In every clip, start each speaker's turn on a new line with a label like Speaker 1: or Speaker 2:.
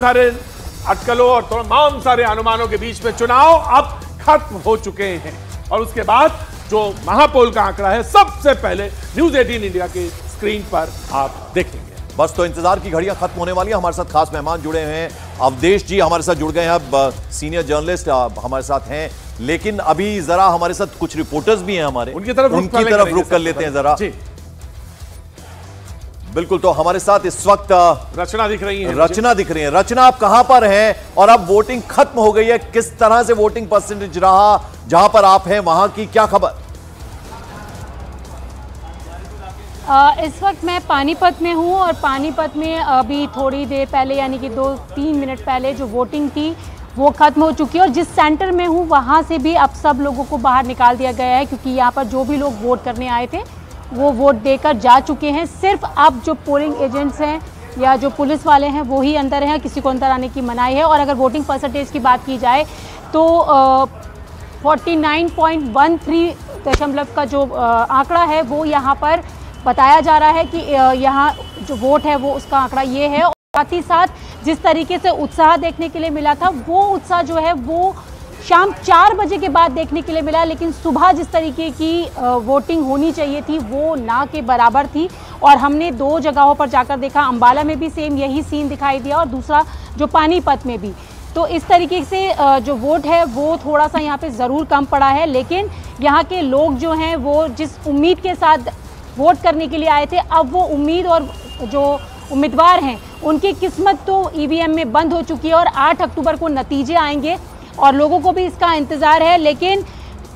Speaker 1: सारे अटकलों और तमाम सारे अनुमानों के बीच में चुनाव अब खत्म हो चुके हैं और उसके बाद जो महापोल का आंकड़ा है सबसे पहले न्यूज 18 इंडिया के स्क्रीन पर आप देखेंगे।
Speaker 2: बस तो इंतजार की घड़ियां खत्म होने वाली है। हमारे साथ खास मेहमान जुड़े हैं, अवधेश जी हमारे साथ जुड़ गए हैं, अब सीनियर जर्नलिस्ट हमारे साथ हैं, लेकिन अभी जरा हमारे साथ कुछ रिपोर्टर्स भी हैं हमारे, उनकी तरफ रुख कर लेते हैं जरा। बिल्कुल, तो हमारे साथ इस वक्त
Speaker 1: रचना दिख रही है।
Speaker 2: रचना आप कहां पर हैं और अब वोटिंग खत्म हो गई है, किस तरह से वोटिंग परसेंटेज रहा जहां पर आप हैं, वहां की क्या खबर?
Speaker 3: इस वक्त मैं पानीपत में हूं और पानीपत में अभी थोड़ी देर पहले यानी कि 2-3 मिनट पहले जो वोटिंग थी वो खत्म हो चुकी है और जिस सेंटर में हूं वहां से भी अब सब लोगों को बाहर निकाल दिया गया है, क्योंकि यहाँ पर जो भी लोग वोट करने आए थे वो वोट देकर जा चुके हैं। सिर्फ अब जो पोलिंग एजेंट्स हैं या जो पुलिस वाले हैं वो ही अंदर हैं, किसी को अंदर आने की मनाही है। और अगर वोटिंग परसेंटेज की बात की जाए तो 49.13% का जो आंकड़ा है वो यहाँ पर बताया जा रहा है कि यहाँ जो वोट है वो उसका आंकड़ा ये है। और साथ ही साथ जिस तरीके से उत्साह देखने के लिए मिला था वो उत्साह जो है वो शाम 4 बजे के बाद देखने के लिए मिला, लेकिन सुबह जिस तरीके की वोटिंग होनी चाहिए थी वो ना के बराबर थी। और हमने 2 जगहों पर जाकर देखा, अंबाला में भी सेम यही सीन दिखाई दिया और दूसरा जो पानीपत में भी। तो इस तरीके से जो वोट है वो थोड़ा सा यहाँ पे ज़रूर कम पड़ा है, लेकिन यहाँ के लोग जो हैं वो जिस उम्मीद के साथ वोट करने के लिए आए थे, अब वो उम्मीद और जो उम्मीदवार हैं उनकी किस्मत तो ईवीएम में बंद हो चुकी है और 8 अक्टूबर को नतीजे आएंगे और लोगों को भी इसका इंतजार है। लेकिन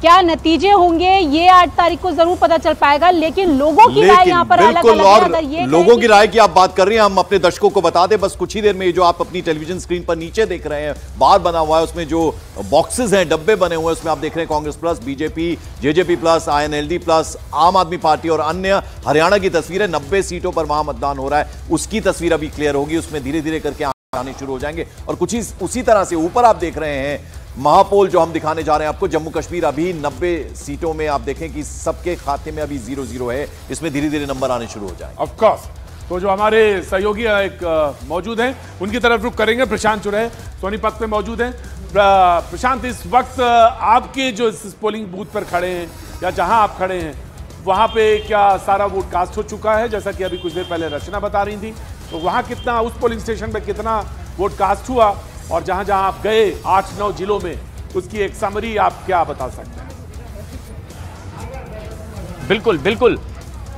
Speaker 3: क्या नतीजे होंगे ये 8 तारीख को जरूर पता चल पाएगा, लेकिन लोगों की राय यहाँ पर अलग अलग है। अगर ये
Speaker 2: लोगों की राय की आप बात कर रही हैं, हम अपने दर्शकों को बता दें बस कुछ ही देर में, ये जो आप अपनी टेलीविजन स्क्रीन पर नीचे देख रहे हैं बार बना हुआ है, उसमें जो बॉक्सेस हैं, डब्बे बने हुए हैं, उसमें आप देख रहे हैं Congress plus, BJP, JJP plus, INLD plus, आम आदमी पार्टी और अन्य हरियाणा की तस्वीर है। 90 सीटों पर वहां मतदान हो रहा है, उसकी तस्वीर अभी क्लियर होगी, उसमें धीरे धीरे करके आने शुरू हो जाएंगे। और कुछ ही उसी तरह से ऊपर आप देख रहे हैं महापोल जो हम दिखाने जा रहे हैं आपको, जम्मू कश्मीर अभी 90 सीटों में आप देखें कि सबके खाते में अभी 0-0 है, इसमें धीरे धीरे नंबर आने शुरू हो जाए।
Speaker 1: ऑफ कोर्स, तो जो हमारे सहयोगी एक मौजूद हैं उनकी तरफ रुख करेंगे। प्रशांत चुरे सोनीपत में मौजूद हैं। प्रशांत, इस वक्त आपके जो इस पोलिंग बूथ पर खड़े हैं या जहां आप खड़े हैं वहां पे क्या सारा वोट कास्ट हो चुका है? जैसा कि अभी कुछ देर पहले रचना बता रही थी, तो वहां कितना, उस पोलिंग स्टेशन पे कितना वोट कास्ट हुआ और जहां जहां आप गए 8-9 जिलों में, उसकी एक समरी आप क्या बता सकते हैं?
Speaker 4: बिल्कुल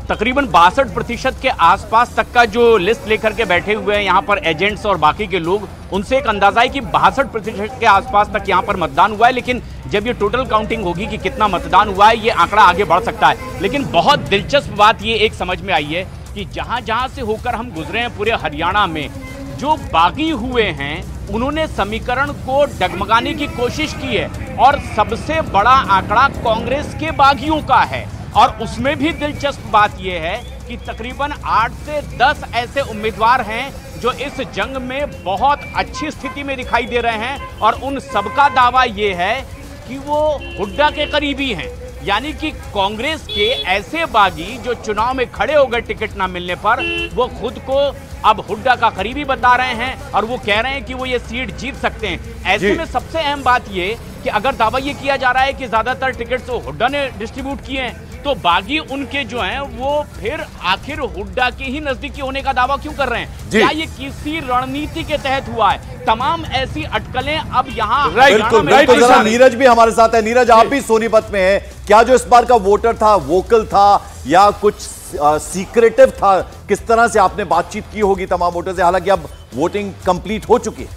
Speaker 4: तकरीबन 62% के आसपास तक का जो लिस्ट लेकर के बैठे हुए हैं यहाँ पर एजेंट्स और बाकी के लोग, उनसे एक अंदाजा है कि 62% के आसपास तक यहाँ पर मतदान हुआ है। लेकिन जब ये टोटल काउंटिंग होगी कि कितना मतदान हुआ है, ये आंकड़ा आगे बढ़ सकता है। लेकिन बहुत दिलचस्प बात ये एक समझ में आई है कि जहां जहां से होकर हम गुजरे हैं पूरे हरियाणा में, जो बागी हुए हैं उन्होंने समीकरण को डगमगाने की कोशिश की है और सबसे बड़ा आंकड़ा कांग्रेस के बागियों का है। और उसमें भी दिलचस्प बात यह है कि तकरीबन 8 से 10 ऐसे उम्मीदवार हैं जो इस जंग में बहुत अच्छी स्थिति में दिखाई दे रहे हैं और उन सबका दावा यह है कि वो हुड्डा के करीबी हैं। यानी कि कांग्रेस के ऐसे बागी जो चुनाव में खड़े हो गए टिकट ना मिलने पर, वो खुद को अब हुड्डा का करीबी बता रहे हैं और वो कह रहे हैं कि वो ये सीट जीत सकते हैं। ऐसे में सबसे अहम बात ये कि अगर दावा ये किया जा रहा है कि ज्यादातर टिकट्स तो हुड्डा ने डिस्ट्रीब्यूट किए हैं, तो बागी उनके जो हैं वो फिर आखिर हुड्डा के ही नजदीकी होने का दावा क्यों कर रहे हैं? क्या ये किसी रणनीति के तहत हुआ है? तमाम ऐसी अटकलें अब यहाँ
Speaker 2: बिल्कुल नीरज भी हमारे साथ है। नीरज, आप भी सोनीपत में है, क्या जो इस बार का वोटर था वोकल था या कुछ सीक्रेटिव था? किस तरह से आपने बातचीत की होगी तमाम वोटर से, हालांकि अब वोटिंग कंप्लीट हो चुकी है?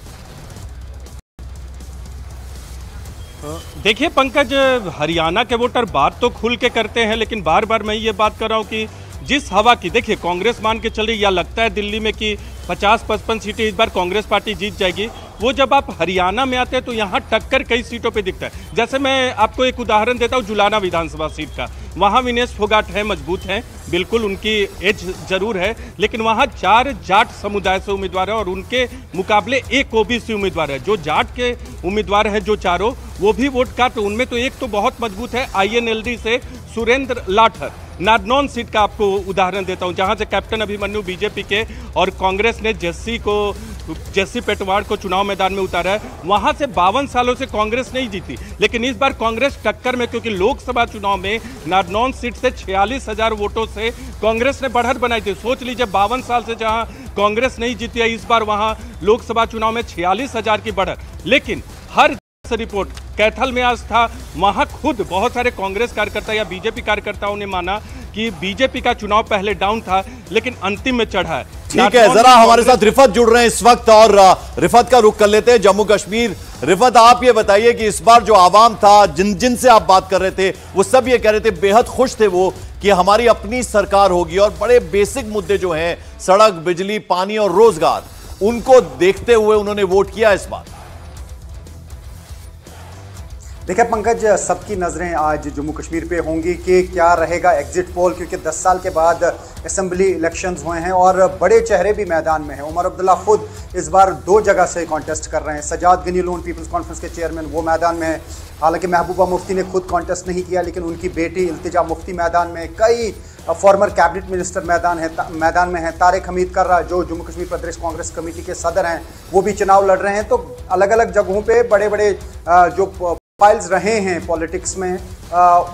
Speaker 5: देखिए पंकज, हरियाणा के वोटर बात तो खुल के करते हैं, लेकिन बार बार मैं ये बात कर रहा हूँ कि जिस हवा की, देखिए कांग्रेस मान के चल रही, या लगता है दिल्ली में कि 50-55 सीटें इस बार कांग्रेस पार्टी जीत जाएगी, वो जब आप हरियाणा में आते हैं तो यहाँ टक्कर कई सीटों पे दिखता है। जैसे मैं आपको एक उदाहरण देता हूँ जुलाना विधानसभा सीट का, वहाँ विनेश फोगाट है, मजबूत हैं, बिल्कुल उनकी एज जरूर है, लेकिन वहाँ 4 जाट समुदाय से उम्मीदवार है और उनके मुकाबले एक OBC उम्मीदवार है। जो जाट के उम्मीदवार हैं जो चारों, वो भी वोट काट, उनमें तो एक तो बहुत मजबूत है INLD से सुरेंद्र लाठर। नारनौल सीट का आपको उदाहरण देता हूं, जहां से कैप्टन अभिमन्यु बीजेपी के और कांग्रेस ने जस्सी को जैसी पेटवाड़ को चुनाव मैदान में उतारा है, वहां से 52 सालों से कांग्रेस नहीं जीती, लेकिन इस बार कांग्रेस टक्कर में, क्योंकि लोकसभा चुनाव में नारनौल सीट से 46,000 वोटों से कांग्रेस ने बढ़त बनाई थी। सोच लीजिए 52 साल से जहां कांग्रेस नहीं जीती है, इस बार वहां लोकसभा चुनाव में 46,000 की बढ़त। लेकिन हर रिपोर्ट कैथल में आज था, वहां खुद बहुत सारे कांग्रेस कार्यकर्ता या बीजेपी कार्यकर्ताओं ने माना कि बीजेपी का चुनाव पहले डाउन था लेकिन अंतिम में चढ़ा है।
Speaker 2: ठीक है, जरा हमारे साथ रिफत जुड़ रहे हैं इस वक्त और रिफत का रुख कर लेते हैं जम्मू कश्मीर। रिफत, आप ये बताइए कि इस बार जो आवाम था, जिनसे आप बात कर रहे थे, वो सब ये कह रहे थे, बेहद खुश थे वो कि हमारी अपनी सरकार होगी और बड़े बेसिक मुद्दे जो हैं, सड़क, बिजली, पानी और रोजगार, उनको देखते हुए उन्होंने वोट किया इस बार।
Speaker 6: देखिए पंकज, सबकी नज़रें आज जम्मू कश्मीर पे होंगी कि क्या रहेगा एग्जिट पोल, क्योंकि 10 साल के बाद असेंबली इलेक्शंस हुए हैं और बड़े चेहरे भी मैदान में हैं। उमर अब्दुल्ला खुद इस बार 2 जगह से कॉन्टेस्ट कर रहे हैं। सजाद गनी लोन पीपल्स कॉन्फ्रेंस के चेयरमैन वो मैदान में है। हालांकि महबूबा मुफ्ती ने खुद कॉन्टेस्ट नहीं किया, लेकिन उनकी बेटी इल्तिजा मुफ्ती मैदान में, कई फॉर्मर कैबिनेट मिनिस्टर मैदान में हैं। तारिक हमीद कर्रा जो जम्मू कश्मीर प्रदेश कांग्रेस कमेटी के सदर हैं, वो भी चुनाव लड़ रहे हैं। तो अलग अलग जगहों पर बड़े बड़े जो फाइल्स रहे हैं पॉलिटिक्स में,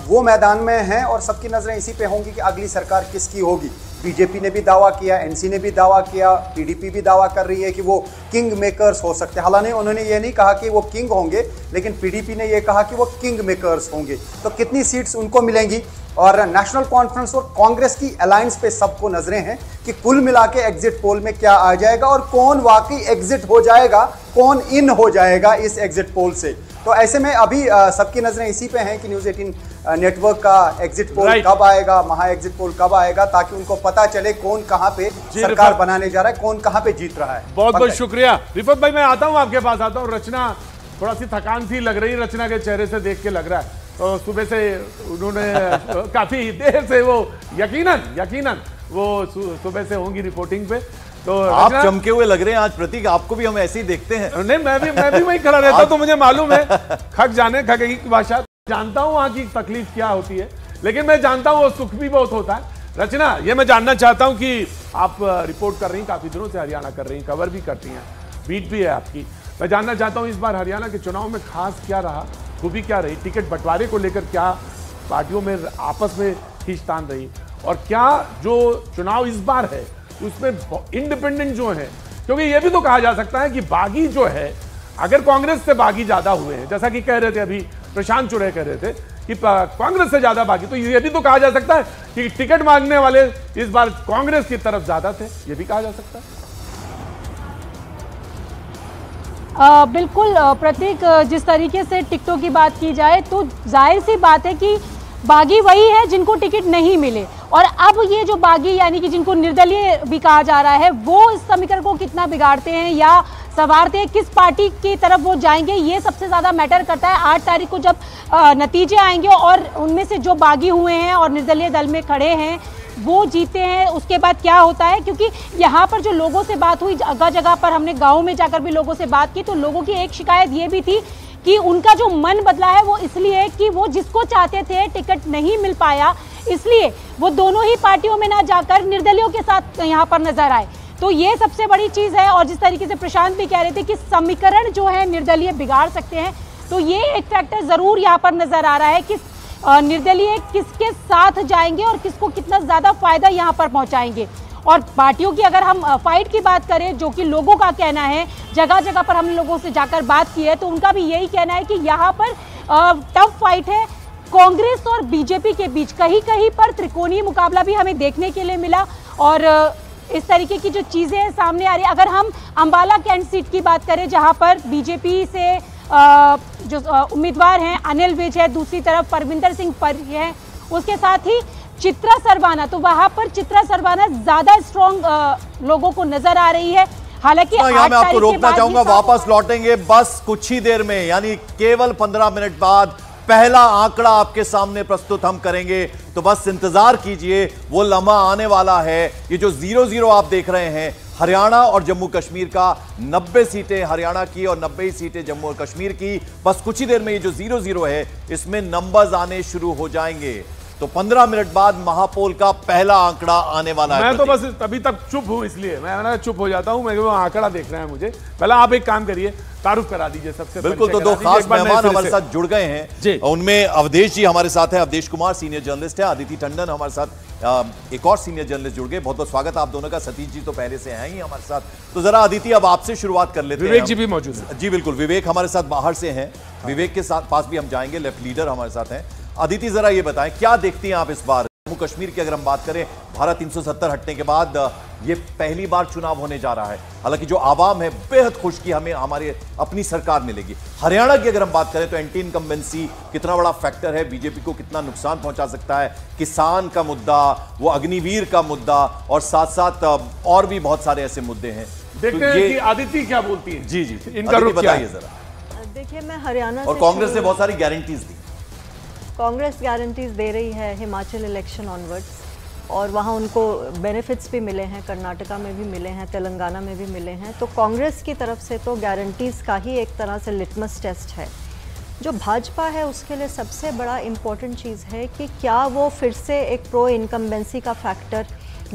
Speaker 6: वो मैदान में हैं और सबकी नज़रें इसी पे होंगी कि अगली सरकार किसकी होगी। बीजेपी ने भी दावा किया, एनसी ने भी दावा किया, पीडीपी भी दावा कर रही है कि वो किंग मेकर्स हो सकते हैं। हालांकि उन्होंने ये नहीं कहा कि वो किंग होंगे, लेकिन पीडीपी ने ये कहा कि वो किंग मेकर्स होंगे। तो कितनी सीट्स उनको मिलेंगी, और नेशनल कॉन्फ्रेंस और कांग्रेस की अलायंस पे सबको नजरें हैं कि कुल मिला के एग्जिट पोल में क्या आ जाएगा और कौन वाकई एग्जिट हो जाएगा, कौन इन हो जाएगा इस एग्जिट पोल से। तो ऐसे में अभी सबकी नजरें इसी पे हैं कि न्यूज़ 18 नेटवर्क का एग्जिट पोल कब आएगा, महा एग्जिट पोल कब आएगा, ताकि उनको पता चले कौन कहां पे सरकार बनाने जा रहा है, कौन कहां पे जीत रहा है।
Speaker 1: बहुत बहुत शुक्रिया रिफत भाई। मैं आता हूं आपके पास आता हूं। रचना, थोड़ा सी थकान सी लग रही, रचना के चेहरे से देख के लग रहा है। तो सुबह से उन्होंने काफी देर से वो यकीनन वो सुबह से होंगी रिपोर्टिंग पे। तो
Speaker 2: आप चमके हुए लग रहे हैं आज प्रतीक, आपको भी हम ऐसे ही देखते हैं।
Speaker 1: नहीं, मैं भी वहीं खड़ा रहता हूं, तो मुझे मालूम है खगेगी की भाषा, जानता हूं वहां की तकलीफ क्या होती है, लेकिन मैं जानता हूं वो सुख भी बहुत होता है। रचना, ये मैं जानना चाहता हूं कि आप रिपोर्ट कर रही हैं, काफी दिनों से हरियाणा कर रही हैं, कवर भी करती हैं, बीट भी है आपकी। मैं जानना चाहता हूं इस बार हरियाणा के चुनाव में खास क्या रहा, खूबी क्या रही, टिकट बंटवारे को लेकर क्या पार्टियों में आपस में खींचतान रही, और क्या जो चुनाव इस बार है उसमें इंडिपेंडेंट जो है, क्योंकि यह भी तो कहा जा सकता है कि बागी जो है, अगर कांग्रेस से बागी ज्यादा हुए हैं, जैसा कि कह रहे थे अभी प्रशांत चुड़े कह रहे थे कि कांग्रेस से ज्यादा बागी, तो यह भी तो कहा जा सकता है कि टिकट मांगने वाले इस बार कांग्रेस की तरफ ज्यादा थे, यह भी कहा जा सकता है।
Speaker 3: बिल्कुल प्रतीक, जिस तरीके से टिकटों की बात की जाए तो जाहिर सी बात है कि बागी वही है जिनको टिकट नहीं मिले, और अब ये जो बागी यानी कि जिनको निर्दलीय भी कहा जा रहा है, वो इस समीकरण को कितना बिगाड़ते हैं या संवारते हैं, किस पार्टी की तरफ वो जाएंगे, ये सबसे ज़्यादा मैटर करता है। 8 तारीख को जब नतीजे आएंगे और उनमें से जो बागी हुए हैं और निर्दलीय दल में खड़े हैं वो जीते हैं, उसके बाद क्या होता है, क्योंकि यहाँ पर जो लोगों से बात हुई, जगह जगह पर हमने गाँव में जाकर भी लोगों से बात की, तो लोगों की एक शिकायत ये भी थी कि उनका जो मन बदला है वो इसलिए कि वो जिसको चाहते थे टिकट नहीं मिल पाया, इसलिए वो दोनों ही पार्टियों में ना जाकर निर्दलियों के साथ यहाँ पर नजर आए। तो ये सबसे बड़ी चीज़ है। और जिस तरीके से प्रशांत भी कह रहे थे कि समीकरण जो है निर्दलीय बिगाड़ सकते हैं, तो ये एक फैक्टर ज़रूर यहाँ पर नजर आ रहा है कि निर्दलीय किसके साथ जाएंगे और किसको कितना ज़्यादा फायदा यहाँ पर पहुँचाएंगे। और पार्टियों की अगर हम फाइट की बात करें, जो कि लोगों का कहना है, जगह जगह पर हमने लोगों से जाकर बात की है, तो उनका भी यही कहना है कि यहाँ पर टफ फाइट है कांग्रेस और बीजेपी के बीच। कहीं कहीं पर त्रिकोणीय मुकाबला भी हमें देखने के लिए मिला, और इस तरीके की जो चीज़ें सामने आ रही है। अगर हम अंबाला कैंट सीट की बात करें, जहाँ पर बीजेपी से जो उम्मीदवार हैं अनिल विज है, दूसरी तरफ परविंदर सिंह परी है, उसके साथ ही चित्रा सरबाना, तो वहां पर चित्रा सरबाना ज्यादा स्ट्रॉन्ग लोगों को नजर आ रही है। हालांकि
Speaker 2: मैं आपको रोकना चाहूंगा, वापस लौटेंगे बस कुछ ही देर में, यानी केवल 15 मिनट बाद पहला आंकड़ा आपके सामने प्रस्तुत हम करेंगे, तो बस इंतजार कीजिए, वो लम्हा आने वाला है। ये जो 0-0 आप देख रहे हैं, हरियाणा और जम्मू कश्मीर का, 90 सीटें हरियाणा की और 90 सीटें जम्मू और कश्मीर की। बस कुछ ही देर में ये जो 0-0 है, इसमें नंबर्स आने शुरू हो जाएंगे। तो 15 मिनट बाद महापोल का पहला आंकड़ा आने वाला है।
Speaker 1: मैं तो बस अभी तक चुप हूं, इसलिए मैं चुप हो जाता हूं। मैं वो आंकड़ा देखना है मुझे। पहले आप एक काम करिए, तारुफ करा दीजिए सबसे।
Speaker 2: बिल्कुल, तो दो खास मेहमान हमारे साथ जुड़ गए हैं। उनमें अवधेश जी हमारे साथ हैं, अवधेश कुमार सीनियर जर्नलिस्ट है, अदिति टंडन हमारे साथ एक और सीनियर जर्नलिस्ट जुड़ गए। बहुत बहुत स्वागत आप दोनों का। सतीश जी तो पहले से हैं ही हमारे साथ। तो जरा अदिति अब आपसे शुरुआत कर लेते हैं।
Speaker 1: विवेक जी भी मौजूद है।
Speaker 2: जी बिल्कुल, विवेक हमारे साथ बाहर से हैं। विवेक के साथ पास भी हम जाएंगे, लेफ्ट लीडर हमारे साथ हैं। अदिति जरा ये बताएं, क्या देखती हैं आप इस बार जम्मू कश्मीर की? अगर हम बात करें, धारा 370 हटने के बाद ये पहली बार चुनाव होने जा रहा है। हालांकि जो आवाम है बेहद खुश कि हमें हमारे अपनी सरकार मिलेगी। हरियाणा की अगर हम बात करें तो एंटी इनकम्बेंसी कितना बड़ा फैक्टर है, बीजेपी को कितना नुकसान पहुंचा सकता है, किसान का मुद्दा, वो अग्निवीर का मुद्दा और साथ साथ और भी बहुत सारे ऐसे मुद्दे हैं।
Speaker 1: देखते हैं कि अदिति क्या बोलती है।
Speaker 2: जी जी,
Speaker 1: इनका रुख
Speaker 2: बताइए जरा।
Speaker 7: देखिए, मैं हरियाणा
Speaker 2: और कांग्रेस ने बहुत सारी गारंटीज दी।
Speaker 7: कांग्रेस गारंटीज दे रही है हिमाचल इलेक्शन ऑनवर्ड्स, और वहाँ उनको बेनिफिट्स भी मिले हैं, कर्नाटका में भी मिले हैं, तेलंगाना में भी मिले हैं। तो कांग्रेस की तरफ से तो गारंटीज़ का ही एक तरह से लिटमस टेस्ट है। जो भाजपा है उसके लिए सबसे बड़ा इम्पॉर्टेंट चीज़ है कि क्या वो फिर से एक प्रो इनकम्बेंसी का फैक्टर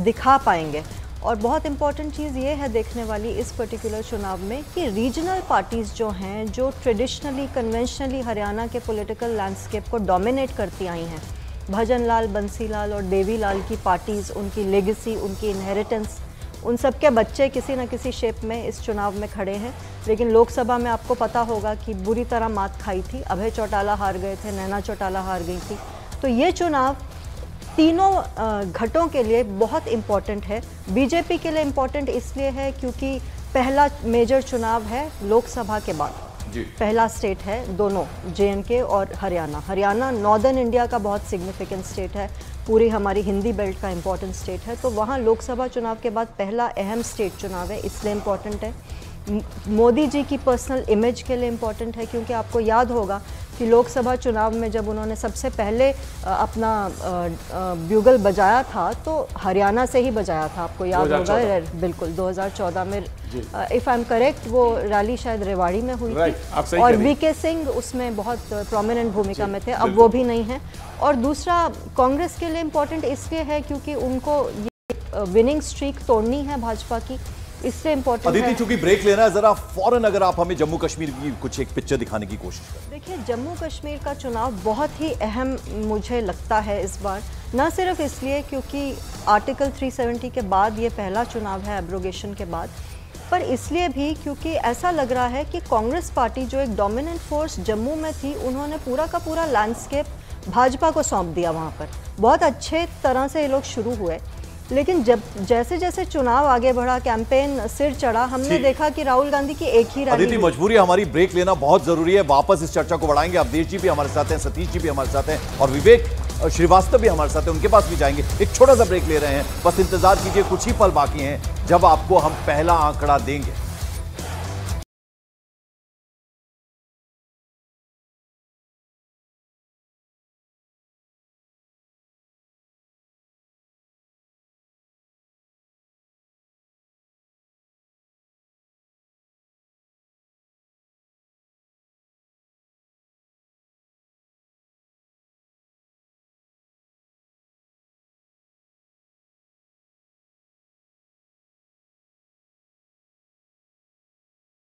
Speaker 7: दिखा पाएंगे। और बहुत इम्पॉर्टेंट चीज़ ये है देखने वाली इस पर्टिकुलर चुनाव में कि रीजनल पार्टीज़ जो हैं, जो ट्रेडिशनली कन्वेंशनली हरियाणा के पॉलिटिकल लैंडस्केप को डोमिनेट करती आई हैं, भजन लाल, बंसी लाल और देवी लाल की पार्टीज़, उनकी लेगेसी, उनकी इनहेरिटेंस, उन सब के बच्चे किसी न किसी शेप में इस चुनाव में खड़े हैं। लेकिन लोकसभा में आपको पता होगा कि बुरी तरह मात खाई थी। अभय चौटाला हार गए थे, नैना चौटाला हार गई थी। तो ये चुनाव तीनों घटों के लिए बहुत इम्पॉर्टेंट है। बीजेपी के लिए इम्पॉर्टेंट इसलिए है क्योंकि पहला मेजर चुनाव है लोकसभा के बाद, पहला स्टेट है दोनों, JNK और हरियाणा। हरियाणा नॉर्दर्न इंडिया का बहुत सिग्निफिकेंट स्टेट है, पूरी हमारी हिंदी बेल्ट का इम्पॉर्टेंट स्टेट है। तो वहाँ लोकसभा चुनाव के बाद पहला अहम स्टेट चुनाव है, इसलिए इम्पॉर्टेंट है। मोदी जी की पर्सनल इमेज के लिए इम्पॉर्टेंट है, क्योंकि आपको याद होगा कि लोकसभा चुनाव में जब उन्होंने सबसे पहले अपना ब्यूगल बजाया था तो हरियाणा से ही बजाया था, आपको याद होगा। बिल्कुल 2014 में इफ़ आई एम करेक्ट वो रैली शायद रेवाड़ी में हुई थी, और VK सिंह उसमें बहुत प्रोमिनेंट भूमिका में थे। अब वो भी नहीं है। और दूसरा, कांग्रेस के लिए इम्पोर्टेंट इसलिए है क्योंकि उनको ये विनिंग स्ट्रीक तोड़नी है भाजपा की, इससे इम्पोर्टेंट है।
Speaker 2: अदिति, चूंकि ब्रेक लेना है, जरा फौरन अगर आप हमें जम्मू कश्मीर की कुछ एक पिक्चर दिखाने की कोशिश करें।
Speaker 7: देखिए, जम्मू कश्मीर का चुनाव बहुत ही अहम मुझे लगता है इस बार, न सिर्फ इसलिए क्योंकि आर्टिकल 370 के बाद ये पहला चुनाव है एब्रोगेशन के बाद, पर इसलिए भी क्योंकि ऐसा लग रहा है कि कांग्रेस पार्टी जो एक डोमिनेंट फोर्स जम्मू में थी, उन्होंने पूरा का पूरा लैंडस्केप भाजपा को सौंप दिया। वहाँ पर बहुत अच्छे तरह से ये लोग शुरू हुए, लेकिन जब जैसे जैसे चुनाव आगे बढ़ा, कैंपेन सिर चढ़ा, हमने देखा कि राहुल गांधी की एक ही रैली।
Speaker 2: अदिति, मजबूरी हमारी, ब्रेक लेना बहुत जरूरी है। वापस इस चर्चा को बढ़ाएंगे। अवधेश जी भी हमारे साथ हैं, सतीश जी भी हमारे साथ हैं और विवेक श्रीवास्तव भी हमारे साथ हैं, उनके पास भी जाएंगे। एक छोटा सा ब्रेक ले रहे हैं, बस इंतजार कीजिए, कुछ ही पल बाकी हैं जब आपको हम पहला आंकड़ा देंगे।